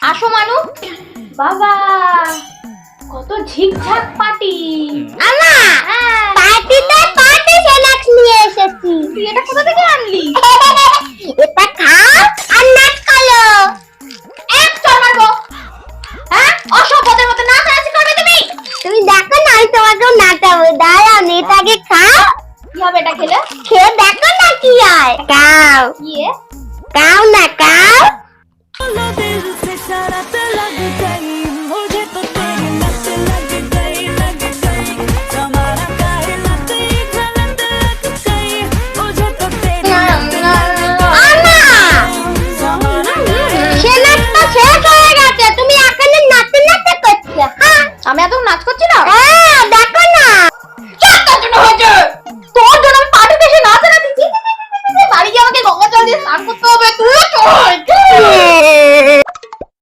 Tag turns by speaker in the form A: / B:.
A: আসো মানু। বাবা কত ঝিকঝাক পাটি।
B: আমা পার্টিতে পার্টি স্ন্যাক্স নিয়ে এসেছি।
A: তুই এটা কোথা থেকে আনলি?
B: এটা খাও আর নাচ করো।
A: এক চড় মারবো। হ্যাঁ অসভ্যদের মতো নাচানাচি করবে তুমি?
B: তুমি দেখো না আমি তোমাকেও নাচাবো। দাঁড়াও নেতাকে খাও।
A: কি হবে এটা খেলে?
B: খেয়ে দেখো না কি হয়। খাও
A: কি এ?
B: খাও না খাও।